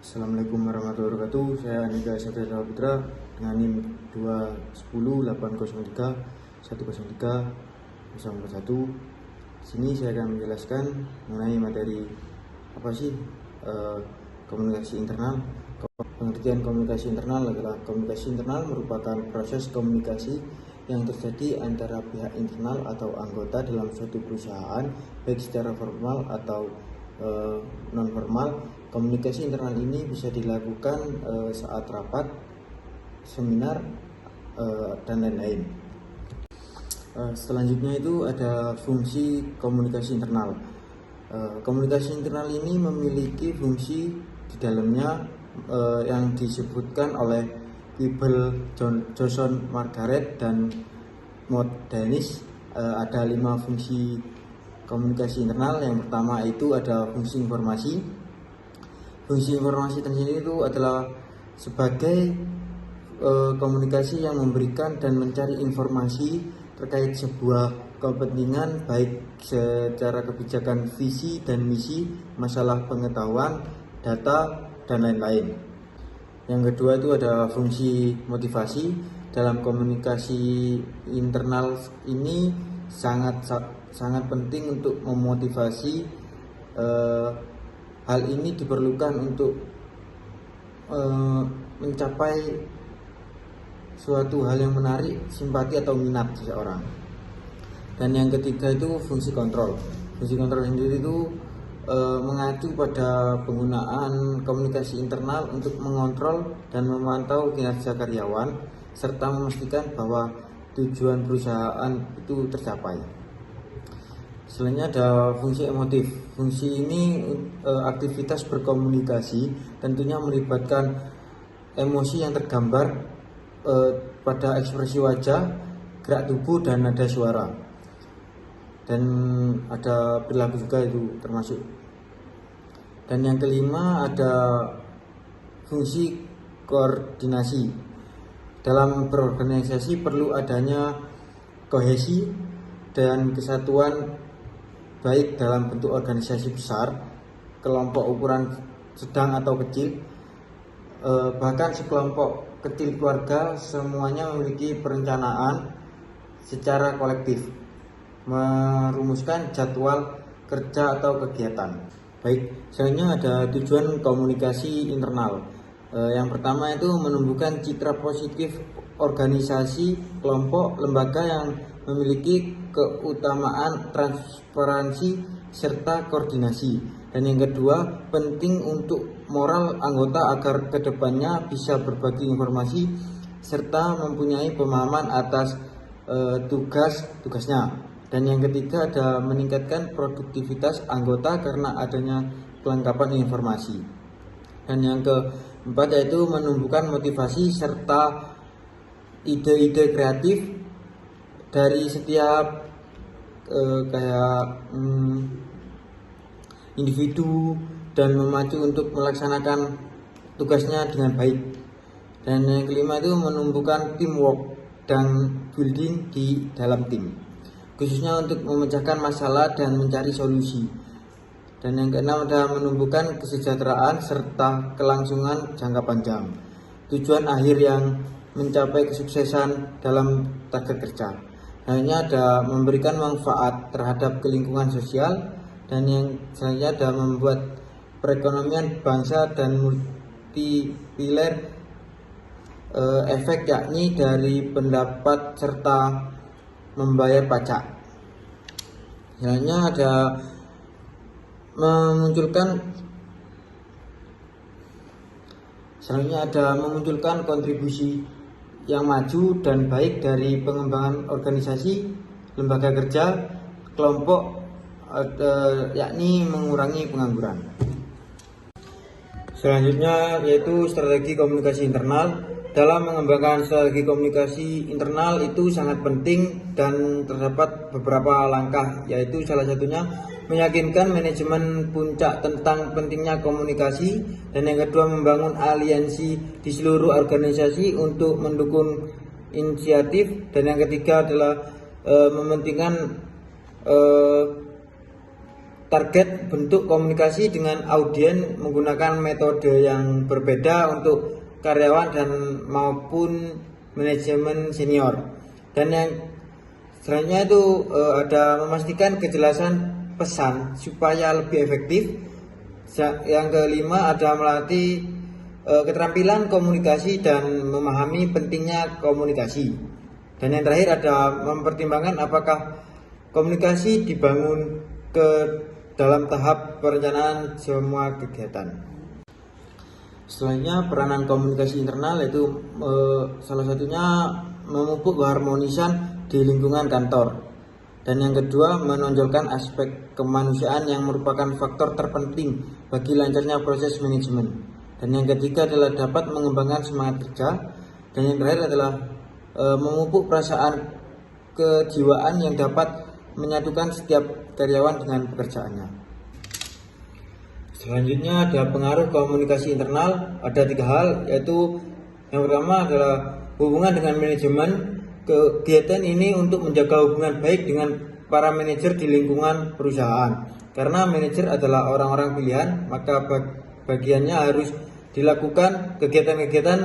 Assalamualaikum warahmatullahi wabarakatuh. Saya Andika Satria Putra dengan NIM 210803103 Sini saya akan menjelaskan mengenai materi apa sih komunikasi internal. Pengertian komunikasi internal adalah komunikasi internal merupakan proses komunikasi yang terjadi antara pihak internal atau anggota dalam suatu perusahaan, baik secara formal atau non formal. Komunikasi internal ini bisa dilakukan saat rapat, seminar, dan lain-lain. Selanjutnya itu ada fungsi komunikasi internal. Komunikasi internal ini memiliki fungsi di dalamnya yang disebutkan oleh Wiebel, Johnson, Margaret, dan Maud Dennis. Ada 5 fungsi komunikasi internal. Yang pertama itu ada fungsi informasi. Fungsi informasi tersendiri itu adalah sebagai komunikasi yang memberikan dan mencari informasi terkait sebuah kepentingan, baik secara kebijakan, visi dan misi, masalah pengetahuan, data, dan lain-lain. Yang kedua itu ada fungsi motivasi. Dalam komunikasi internal ini sangat penting untuk memotivasi. Hal ini diperlukan untuk mencapai suatu hal yang menarik simpati atau minat seseorang. Dan yang ketiga itu fungsi kontrol. Fungsi kontrol sendiri itu mengacu pada penggunaan komunikasi internal untuk mengontrol dan memantau kinerja karyawan serta memastikan bahwa tujuan perusahaan itu tercapai. Selanjutnya ada fungsi emotif. Fungsi ini aktivitas berkomunikasi tentunya melibatkan emosi yang tergambar pada ekspresi wajah, gerak tubuh, dan nada suara. Dan ada perilaku juga itu termasuk. Dan yang kelima ada fungsi koordinasi. Dalam berorganisasi perlu adanya kohesi dan kesatuan, baik dalam bentuk organisasi besar, kelompok ukuran sedang atau kecil, bahkan sekelompok kecil keluarga. Semuanya memiliki perencanaan secara kolektif, merumuskan jadwal kerja atau kegiatan. Baik, selanjutnya ada tujuan komunikasi internal. Yang pertama itu menumbuhkan citra positif organisasi, kelompok, lembaga yang memiliki keutamaan transparansi serta koordinasi. Dan yang kedua, penting untuk moral anggota agar kedepannya bisa berbagi informasi serta mempunyai pemahaman atas tugasnya. Dan yang ketiga ada meningkatkan produktivitas anggota karena adanya kelengkapan informasi. Dan yang keempat yaitu menumbuhkan motivasi serta ide-ide kreatif dari setiap individu dan memacu untuk melaksanakan tugasnya dengan baik. Dan yang kelima itu menumbuhkan teamwork dan building di dalam tim, khususnya untuk memecahkan masalah dan mencari solusi. Dan yang keenam ada menumbuhkan kesejahteraan serta kelangsungan jangka panjang, tujuan akhir yang mencapai kesuksesan dalam target kerja. Hanya ada memberikan manfaat terhadap lingkungan sosial. Dan yang selanjutnya ada membuat perekonomian bangsa dan multipilar efek, yakni dari pendapat serta membayar pajak. Selanjutnya ada memunculkan kontribusi yang maju dan baik dari pengembangan organisasi, lembaga kerja, kelompok, yakni mengurangi pengangguran. Selanjutnya yaitu strategi komunikasi internal. Dalam mengembangkan strategi komunikasi internal itu sangat penting dan terdapat beberapa langkah, yaitu salah satunya meyakinkan manajemen puncak tentang pentingnya komunikasi, dan yang kedua membangun aliansi di seluruh organisasi untuk mendukung inisiatif, dan yang ketiga adalah mementingkan target bentuk komunikasi dengan audiens menggunakan metode yang berbeda untuk karyawan dan maupun manajemen senior. Dan yang selanjutnya itu ada memastikan kejelasan pesan supaya lebih efektif. Yang kelima ada melatih keterampilan komunikasi dan memahami pentingnya komunikasi. Dan yang terakhir ada mempertimbangkan apakah komunikasi dibangun ke dalam tahap perencanaan semua kegiatan. Selanjutnya peranan komunikasi internal yaitu salah satunya memupuk keharmonisan di lingkungan kantor. Dan yang kedua menonjolkan aspek kemanusiaan yang merupakan faktor terpenting bagi lancarnya proses manajemen. Dan yang ketiga adalah dapat mengembangkan semangat kerja. Dan yang terakhir adalah memupuk perasaan kejiwaan yang dapat menyatukan setiap karyawan dengan pekerjaannya. Selanjutnya ada pengaruh komunikasi internal, ada 3 hal, yaitu yang pertama adalah hubungan dengan manajemen. Kegiatan ini untuk menjaga hubungan baik dengan para manajer di lingkungan perusahaan. Karena manajer adalah orang-orang pilihan, maka bagiannya harus dilakukan kegiatan-kegiatan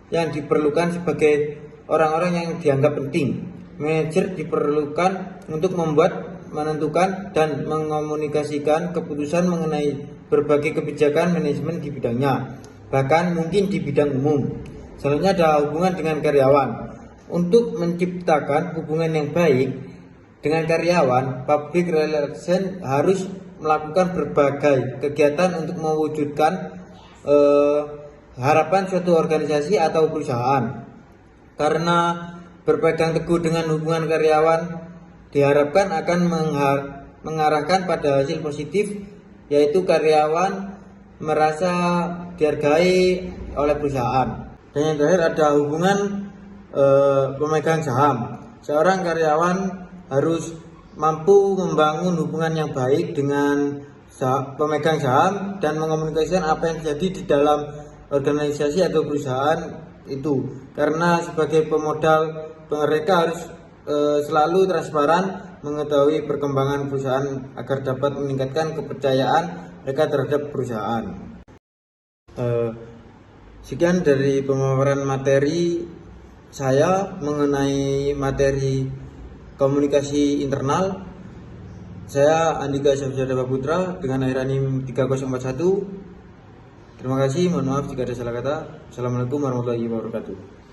yang diperlukan sebagai orang-orang yang dianggap penting. Manajer diperlukan untuk membuat, menentukan, dan mengomunikasikan keputusan mengenai berbagai kebijakan manajemen di bidangnya, bahkan mungkin di bidang umum. Selanjutnya ada hubungan dengan karyawan. Untuk menciptakan hubungan yang baik dengan karyawan, public relation harus melakukan berbagai kegiatan untuk mewujudkan harapan suatu organisasi atau perusahaan. Karena berpegang teguh dengan hubungan karyawan diharapkan akan mengarahkan pada hasil positif, yaitu karyawan merasa dihargai oleh perusahaan. Dan yang terakhir ada hubungan pemegang saham. Seorang karyawan harus mampu membangun hubungan yang baik dengan pemegang saham dan mengomunikasikan apa yang terjadi di dalam organisasi atau perusahaan itu. Karena sebagai pemodal, mereka harus selalu transparan mengetahui perkembangan perusahaan agar dapat meningkatkan kepercayaan mereka terhadap perusahaan. Sekian dari pemaparan materi saya mengenai materi komunikasi internal. Saya Andika Syafsada Putra dengan NIM 3041. Terima kasih, mohon maaf jika ada salah kata. Assalamualaikum warahmatullahi wabarakatuh.